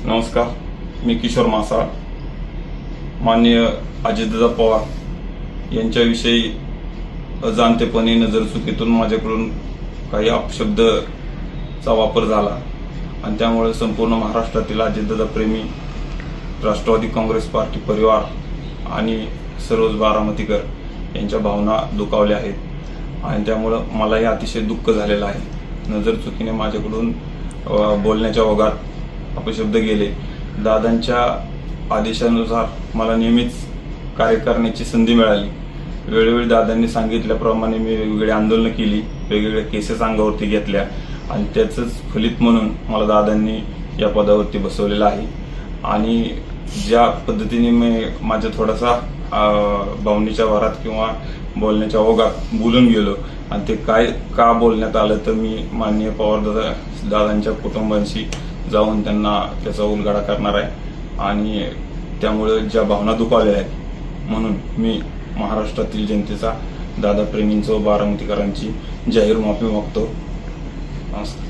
नमस्कार, मी किशोर मासाळ. माननीय अजितदादा पवार यांच्याविषयी अजाणतेपणे नजरचुकीतून माझ्याकडून काही अपशब्दचा वापर झाला आणि त्यामुळे संपूर्ण महाराष्ट्रातील अजितदादा प्रेमी, राष्ट्रवादी काँग्रेस पार्टी परिवार आणि सर्वच बारामतीकर यांच्या भावना दुखावल्या आहेत आणि त्यामुळं मलाही अतिशय दुःख झालेलं आहे. नजरचुकीने माझ्याकडून बोलण्याच्या ओघात अपशब्द गेले. दादांच्या आदेशानुसार मला नेहमीच कार्य करण्याची संधी मिळाली. वेळोवेळी दादांनी सांगितल्याप्रमाणे मी वेगवेगळी आंदोलनं केली, वेगवेगळ्या केसेस अंगावरती घेतल्या आणि त्याचंच फलित म्हणून मला दादांनी या पदावरती बसवलेलं आहे. आणि ज्या पद्धतीने मी माझ्या थोडासा भावनेच्या भरात किंवा बोलण्याच्या ओघात बोलून गेलो आणि ते काय का बोलण्यात आलं तर मी माननीय पवार दादांच्या कुटुंबांशी जाऊन त्यांना त्याचा उलगडा करणार आहे आणि त्यामुळे ज्या भावना दुखावल्या आहेत म्हणून मी महाराष्ट्रातील जनतेचा, दादा प्रेमींचं व बारामतीकरांची जाहीर माफी मागतो. नमस्कार.